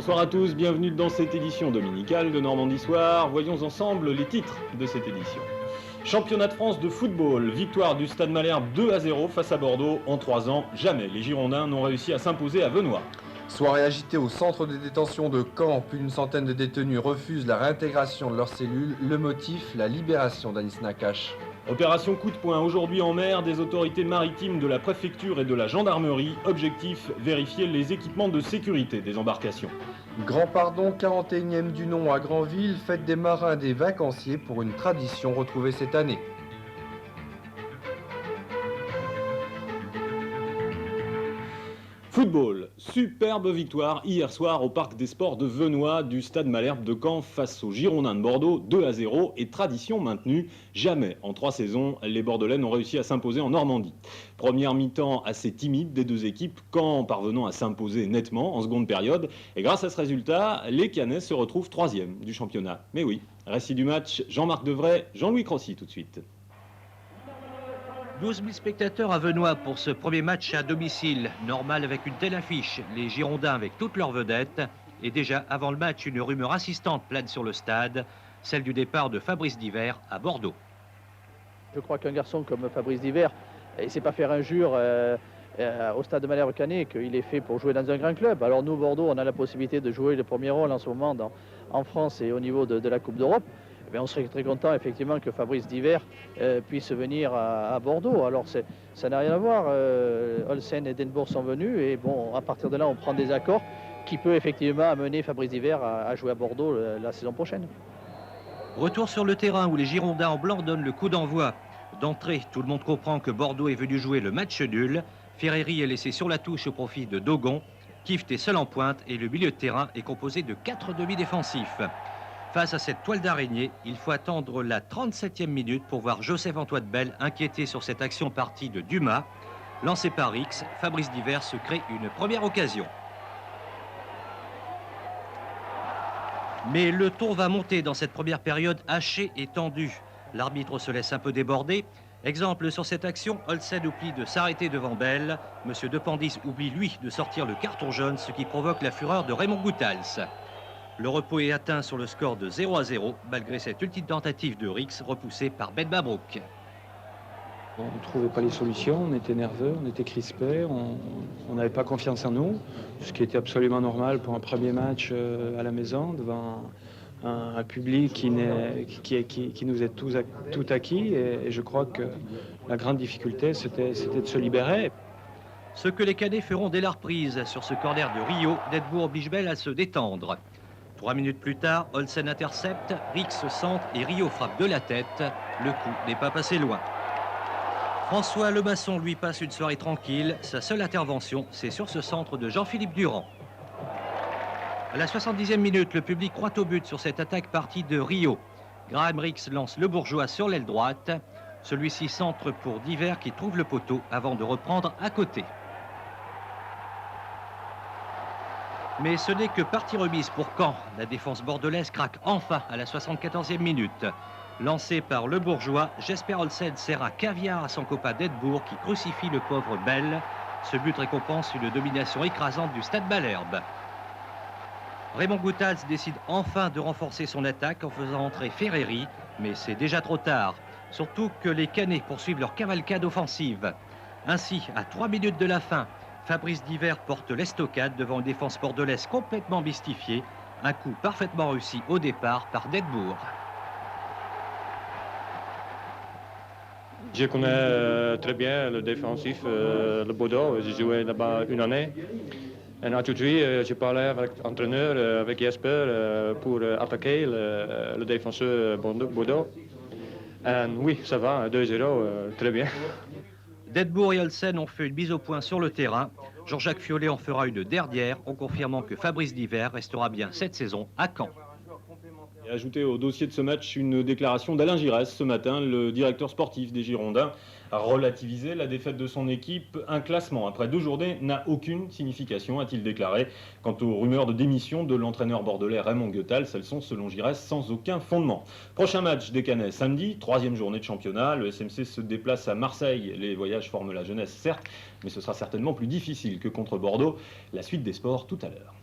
Bonsoir à tous, bienvenue dans cette édition dominicale de Normandie Soir. Voyons ensemble les titres de cette édition. Championnat de France de football, victoire du Stade Malherbe 2-0 face à Bordeaux. En 3 ans, jamais les Girondins n'ont réussi à s'imposer à Venoy. Soirée agitée au centre de détention de Caen, plus d'une centaine de détenus refusent la réintégration de leurs cellules. Le motif, la libération d'Anis Nakache. Opération coup de poing aujourd'hui en mer des autorités maritimes de la préfecture et de la gendarmerie. Objectif, vérifier les équipements de sécurité des embarcations. Grand pardon, 41e du nom à Granville, fête des marins des vacanciers pour une tradition retrouvée cette année. Football, superbe victoire hier soir au Parc des Sports de Venoy du Stade Malherbe de Caen face aux Girondins de Bordeaux, 2-0 et tradition maintenue. Jamais en 3 saisons, les Bordelais n'ont réussi à s'imposer en Normandie. Première mi-temps assez timide des deux équipes, Caen parvenant à s'imposer nettement en seconde période. Et grâce à ce résultat, les Cannais se retrouvent 3e du championnat. Mais oui, récit du match, Jean-Marc Devray, Jean-Louis Crossy tout de suite. 12 000 spectateurs à Venoy pour ce premier match à domicile. Normal avec une telle affiche. Les Girondins avec toutes leurs vedettes. Et déjà avant le match, une rumeur insistante plane sur le stade. Celle du départ de Fabrice Divert à Bordeaux. Je crois qu'un garçon comme Fabrice Divert, il ne sait pas faire injure au stade de Malherbe-Canet, qu'il est fait pour jouer dans un grand club. Alors nous, Bordeaux, on a la possibilité de jouer le premier rôle en ce moment en France et au niveau de la Coupe d'Europe. On serait très content effectivement que Fabrice Divert puisse venir à Bordeaux. Alors ça n'a rien à voir. Olsen et Denbourg sont venus et bon, à partir de là, on prend des accords qui peut effectivement amener Fabrice Divert à jouer à Bordeaux la saison prochaine. Retour sur le terrain où les Girondins en blanc donnent le coup d'envoi. D'entrée, tout le monde comprend que Bordeaux est venu jouer le match nul. Ferreri est laissé sur la touche au profit de Dogon. Kift est seul en pointe et le milieu de terrain est composé de 4 demi-défensifs. Face à cette toile d'araignée, il faut attendre la 37e minute pour voir Joseph-Antoine Bell inquiété sur cette action partie de Dumas. Lancé par X, Fabrice Divert se crée une première occasion. Mais le ton va monter dans cette première période hachée et tendue. L'arbitre se laisse un peu déborder. Exemple sur cette action, Olsen oublie de s'arrêter devant Bell. Monsieur Dependis oublie lui de sortir le carton jaune, ce qui provoque la fureur de Raymond Goethals. Le repos est atteint sur le score de 0-0, malgré cette ultime tentative de Rix repoussée par Ben Mabrouk. On ne trouvait pas les solutions, on était nerveux, on était crispés, on n'avait pas confiance en nous, ce qui était absolument normal pour un premier match à la maison, devant un public qui nous est tout acquis. Et je crois que la grande difficulté, c'était de se libérer. Ce que les Cannais feront dès la reprise sur ce corner de Rio, Denbourg oblige Bell à se détendre. 3 minutes plus tard, Olsen intercepte, Rix centre et Rio frappe de la tête. Le coup n'est pas passé loin. François Lemasson lui passe une soirée tranquille. Sa seule intervention, c'est sur ce centre de Jean-Philippe Durand. À la 70e minute, le public croit au but sur cette attaque partie de Rio. Graham Rix lance le Bourgeois sur l'aile droite. Celui-ci centre pour Divert qui trouve le poteau avant de reprendre à côté. Mais ce n'est que partie remise pour Caen. La défense bordelaise craque enfin à la 74e minute. Lancé par le Bourgeois, Jesper Olsen sert un caviar à son copain d'Edbourg qui crucifie le pauvre Bell. Ce but récompense une domination écrasante du Stade Malherbe. Raymond Goethals décide enfin de renforcer son attaque en faisant entrer Ferreri, mais c'est déjà trop tard. Surtout que les Cannais poursuivent leur cavalcade offensive. Ainsi, à 3 minutes de la fin, Fabrice Divert porte l'estocade devant une défense bordelaise complètement mystifiée. Un coup parfaitement réussi au départ par Denbourg. Je connais très bien le défensif, le Bordeaux. J'ai joué là-bas une année. Et aujourd'hui, j'ai parlé avec l'entraîneur, avec Jesper, pour attaquer le défenseur Bordeaux. Et oui, ça va, 2-0, très bien. Denbourg et Olsen ont fait une mise au point sur le terrain. Jean-Jacques Fiolet en fera une dernière en confirmant que Fabrice Divert restera bien cette saison à Caen. Et ajouté au dossier de ce match une déclaration d'Alain Giresse ce matin, le directeur sportif des Girondins a relativisé la défaite de son équipe. Un classement après 2 journées n'a aucune signification, a-t-il déclaré. Quant aux rumeurs de démission de l'entraîneur bordelais Raymond Goethals, elles sont selon Giresse sans aucun fondement. Prochain match des Cannais samedi, 3e journée de championnat. Le SMC se déplace à Marseille. Les voyages forment la jeunesse certes, mais ce sera certainement plus difficile que contre Bordeaux. La suite des sports tout à l'heure.